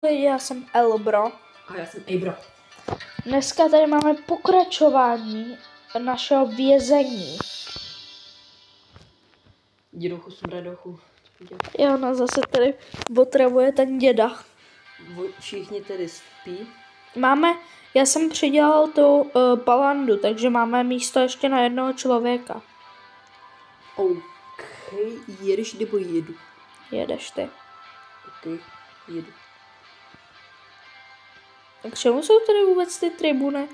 Já jsem Elbro. A já jsem Abro. Dneska tady máme pokračování našeho vězení. Dědochu, smradochu. Jo, no zase tady otravuje ten děda. Všichni tedy spí. Já jsem přidělal tu palandu, takže máme místo ještě na jednoho člověka. OK, jedeš nebo jedu? Jedeš ty. OK, jedu. A k čemu jsou tady vůbec ty tribuny?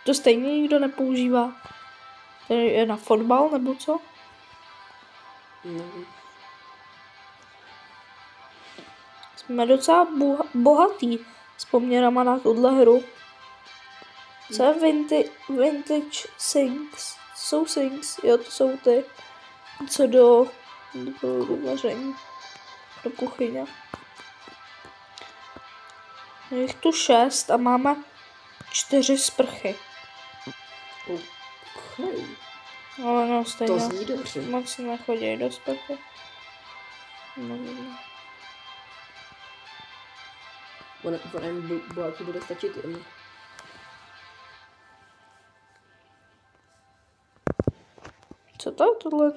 To stejně nikdo nepoužívá. To je na fotbal nebo co? Nevím. Jsme docela bohatý s poměrama na tuhle hru. Co je vintage things? Jsou things, jo, to jsou ty, co do vaření, do kuchyně. Je jich tu 6 a máme 4 sprchy. OK. Ale no, stejně To zní dobře. moc nechodí do sprchy. No. Ono bohatí bude stačit jen. Co to je tohle?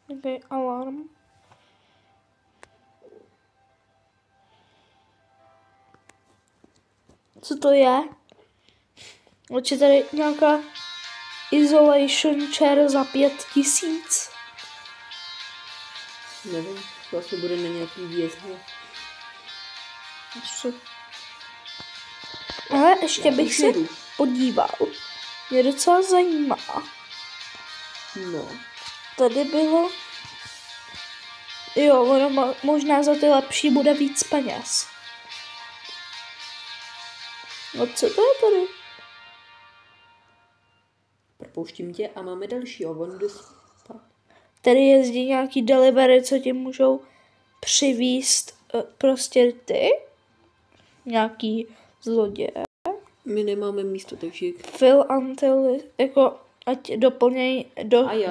Nějaký alarm. Co to je? Oči tady nějaká isolation chair za 5000. Nevím, to asi bude na nějaký vězně. Ale ještě bych se podíval. Mě docela zajímá. No. Tady bylo... Jo, ono možná za ty lepší bude víc peněz. No co to je tady? Propouštím tě a máme další on jde spát. Tady jezdí nějaký delivery, co ti můžou přivízt prostě ty. Nějaký zloděje. My nemáme místo, takže... Fill until, jako, ať doplněj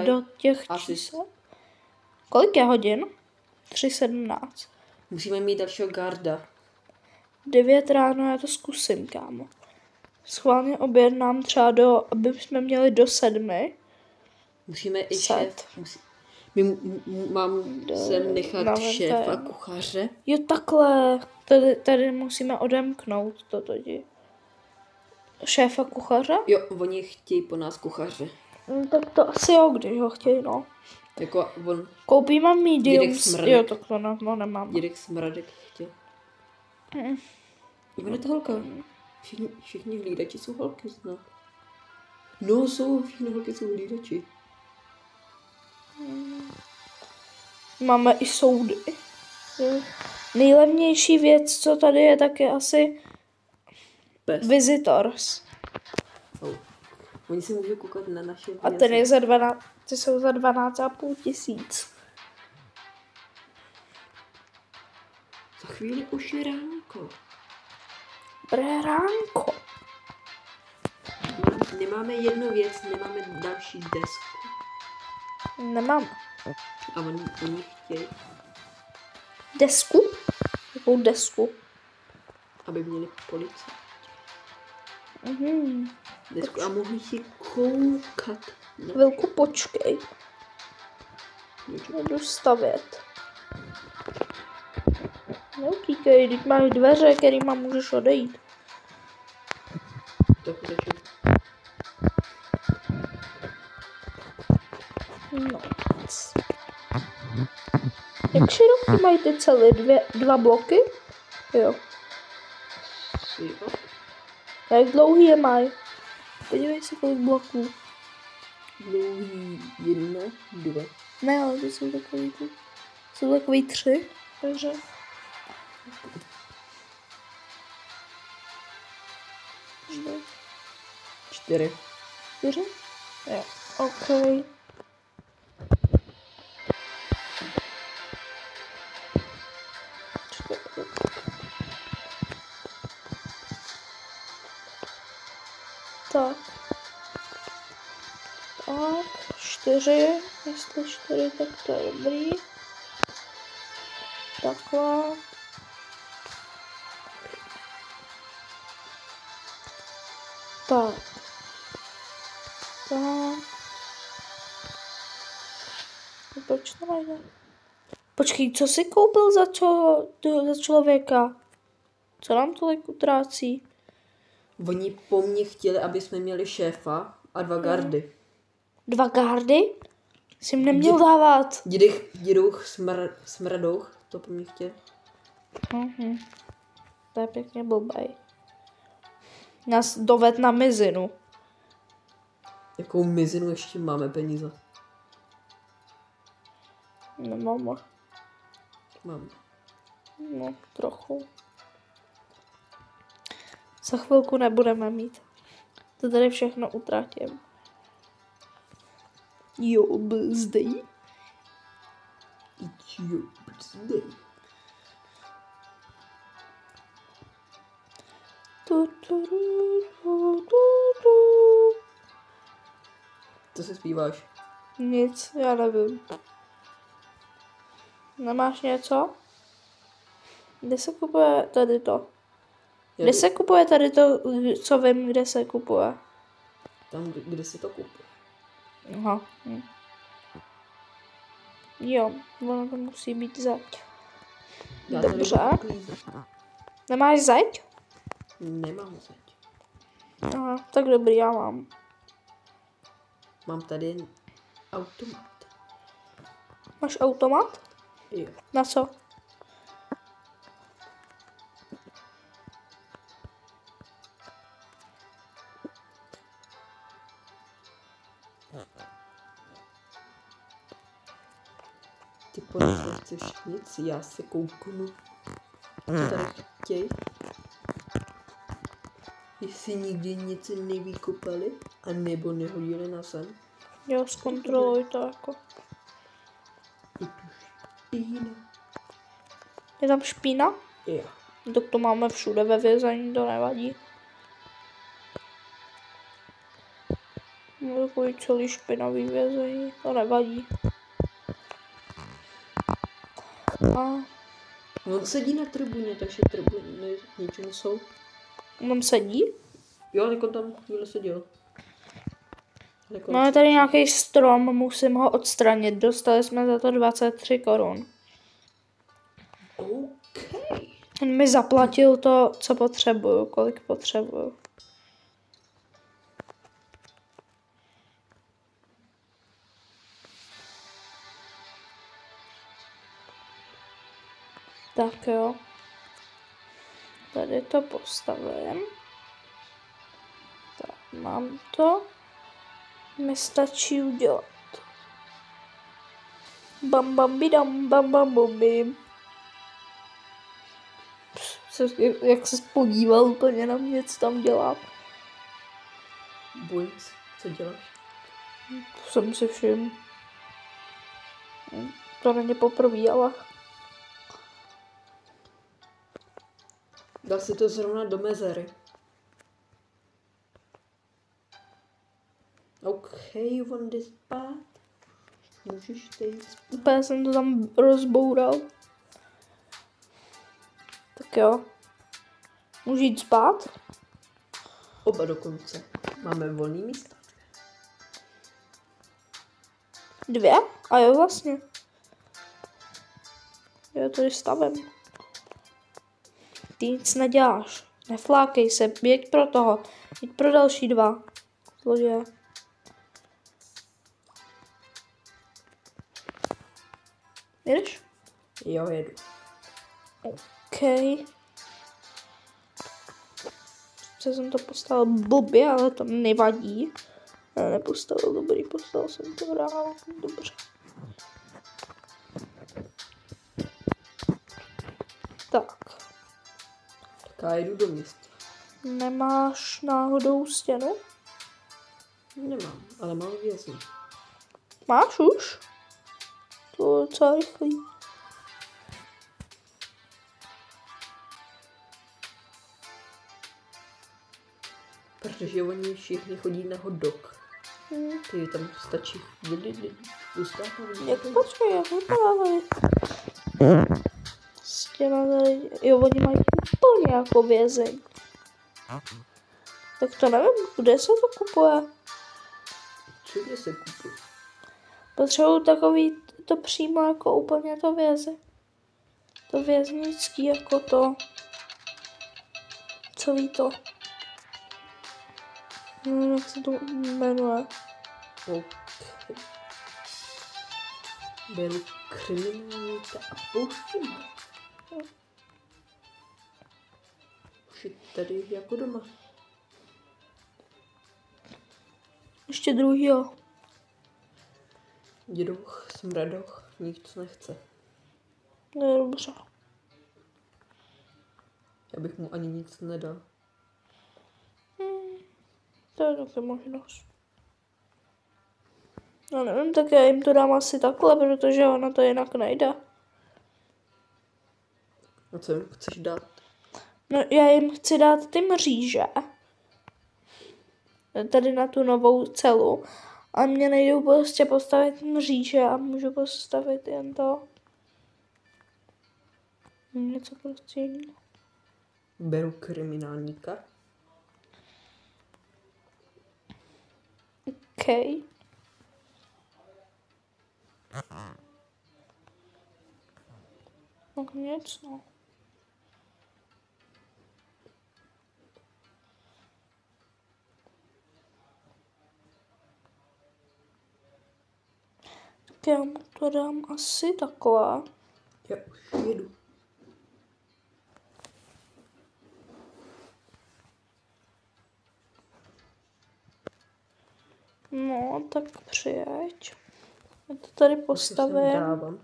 do těch čísel. Kolik je hodin? 3:17. Musíme mít dalšího garda. 9 ráno, já to zkusím, kámo. Schválně objednám třeba aby jsme měli do 7. Musíme i šéf. Mám sem nechat šéfa kuchaře. Jo, takhle. Tady musíme odemknout to tady. Šéfa kuchaře? Jo, oni chtějí po nás kuchaře. Tak to asi jo, když ho chtějí, no. Jako on... Koupíme medium. Jo, tak to nemám. Dědek Smradek chtěl. On je to holka. Všichni hlídači jsou holky, snad. No, všechny holky jsou hlídači. Máme i soudy. Nejlevnější věc, co tady je, tak je asi Visitors. Oni si můžou koukat na naše A ten je ty jsou za 12,5 tisíc. Za chvíli už je ránko. Dobré ránko. Nemáme jednu věc, nemáme další desku. Nemám. A oni chtějí. Desku? Jakou desku? Aby měli policii. Desku a mohli si koukat. Chvilku počkej. Jdu stavět. Neukýkej, teď máš dveře, kterýma můžeš odejít. No. Jak široký mají ty celé 2 bloky? Jo. Jak dlouhý je mají? Podívej se, kolik bloků. Dlouhý 1, 2. Ne, ale to jsou takový 3, takže... Čtyři. Jo, OK. Tak. 4, jestli 4, tak to je dobrý. Takhle. Tak. Tak. Proč to nejde? Počkej, co jsi koupil za člověka? Co nám tolik utrácí? Oni po mně chtěli, aby jsme měli šéfa a 2 gardy. 2 gardy? Jsi jim neměl dávat. Dědouch, smradouch, to po mně chtěli. To je pěkně blbej. Nás doved na mizinu. Jakou mizinu ještě máme peníze? Nemám. Mám. No, trochu. Za chvilku nebudeme mít. To tady všechno utratím. Jo, bzdej. Co si zpíváš? Nic, já nevím. Nemáš něco? Kde se kupuje tady to? Kde se kupuje tady to, co vím, kde se kupuje? Tam, kde se to kupuje. Aha. Jo, ono to musí být zeď. Dobře. Nemáš zeď? Nemám zeď. Aha, tak dobrý, já mám. Mám tady jen automat. Máš automat? Jo. Na co? Ty podle nechceš nic, já se kouknu. Co tady chtěj? Jestli nikdy nic nevykopali, a nebo nehodili na zem. Jo, zkontroluj to jako. Je tu špína. Je tam špína? Jo. Tak to máme všude ve vězení, to nevadí. No, takový celý špinavý vězení, to nevadí. A On sedí na tribuně, takže tribuny něčemu jsou. on sedí? Jo, jako tam chvíli seděl. No je tady nějaký strom, musím ho odstranit. Dostali jsme za to 23 korun. OK. On mi zaplatil to, co potřebuju, kolik potřebuju. Tak jo. Tady to postavím. Tak, mám to. Mi stačí udělat. Bam bam bidam bam bam bum bim. Jak se podíval úplně na mě, co tam dělá. Boings, co děláš? Jsem si všiml. To není poprvé, ale... Dal si to zrovna do mezery. OK, on jde spát. Můžeš jít spát. Úplně jsem to tam rozboural. Tak jo. Můžu jít spát? Oba dokonce. Máme volný místa. 2? A jo, vlastně. Jo, tady stavím. Ty nic neděláš. Neflákej se, běž pro toho. Jď pro další 2. Zloděje. Jedeš? Jo, jedu. OK. Jsem to postavil blbě, ale to nevadí. Já nepostavil dobrý, postavil jsem to ráno. Dobře. Tak. Tak já jedu do města. Nemáš náhodou stěnu? Nemám, ale mám vězně. Máš už? To je docela rychlý. Protože oni všichni chodí na hot dog. Ty tam stačí dostat. Jak počkej, jak vypadá tady? Stěna tady. Jo, oni mají úplně jako vězeň. Tak to nevím, kde se to kupuje. Co kde se kupuje? Potřebuju takový to přímo jako úplně to vězi. To věznický jako to. Celý to. Nevím, jak se to jmenuje. Okay. Beru kriminálníka a pouštím. Už je tady jako doma. Ještě druhýho. Dědoch, smradoch, nic nechce. No je dobře. Já bych mu ani nic nedal. To je taky možnost. No nevím, tak já jim to dám asi takhle, protože ono to jinak nejde. A co jim chceš dát? No já jim chci dát ty mříže. Tady na tu novou celu. A mě nejdou prostě postavit mříže a můžu postavit jen to. Něco prostě jiného. Beru kriminálníka. OK. No nic, no. Tak já mu to dám asi takhle. Já už jedu. No, tak přijeď. Já to tady postavím. Dávám.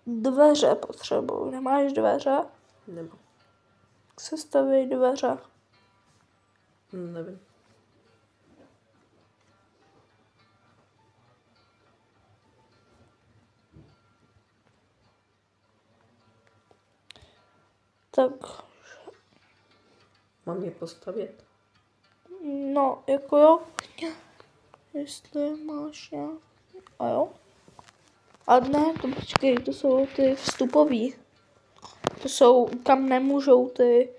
Dveře potřebuju. Nemáš dveře? Nemám. Jak se staví dveře? Nevím. Tak, Mám je postavět? no, jako jo. Jestli máš nějak. A jo? A ne, to počkej, to jsou ty vstupový. To jsou, kam nemůžou ty,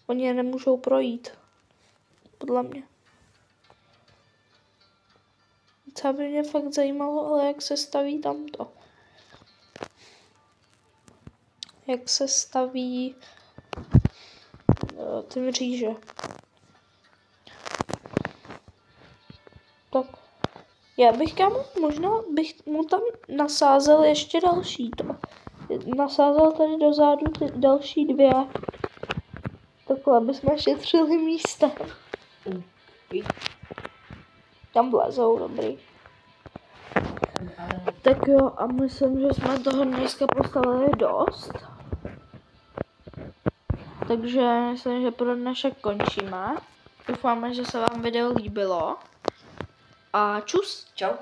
oni je nemůžou projít. Podle mě. Co by mě fakt zajímalo, ale jak se staví tamto. Jak se staví ty mříže. Tak. Já bych možná bych mu tam nasázel ještě další to. Nasázel tady dozadu ty další dvě. Takhle, aby jsme šetřili místa. Tam vlezou, dobrý. Tak jo, a myslím, že jsme toho dneska postavili dost. Takže myslím, že pro dnešek končíme. Doufáme, že se vám video líbilo. A čus. Čau.